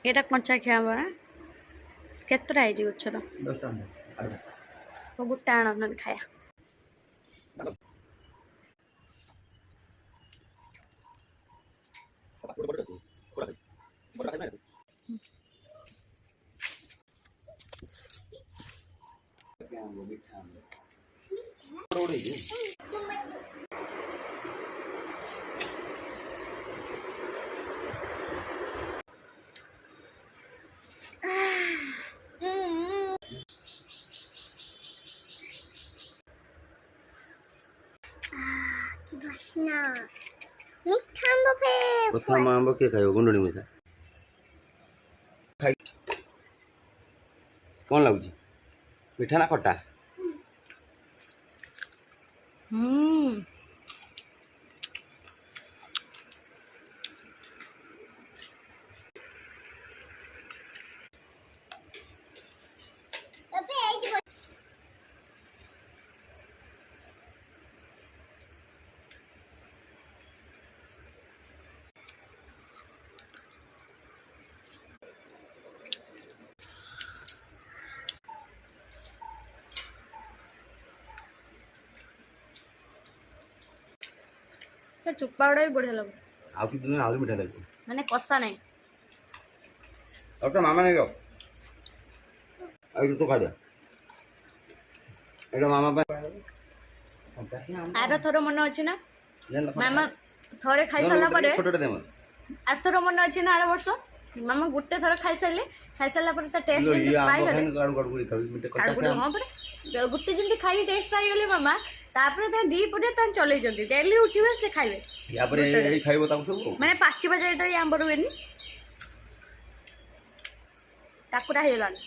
ଏଇଟା କଞ୍ଚା ଖିଆ କେତେଟା ହେଇଛି ଗଛର? 10ଟା ଗୋଟେ ଆଣ ନହେଲେ ଖାଇବା। प्रथम आंब किए खाइब गुंडड़ी मिशा खाई कौन लगुच मीठा ना खट्टा? चुप्पा गुड़ा भी बढ़िया लगे आउ कि दिन आउ मीठा लगे माने कषा नहीं। और तो मामा नहीं गो आई तो खा दे एटा मामा पे आर थोर मन अच्छी ना मामा थोड़े खाई सारा पर फोटो दे मत आर थोर मन अच्छी ना आर वर्ष मामा गुटे थोर खाई सारे पर टेस्ट जमी पाई गले हाँ पर गुटे जमी खाई टेस्ट पाई गले मामा तापर ता दी पटे ता चलै जंदी डेली उठिबे से खाइबे या पर ए खाइबो ताको सब माने पाचिबा जाय तो आंबर वेनी टाकुरा हेलानी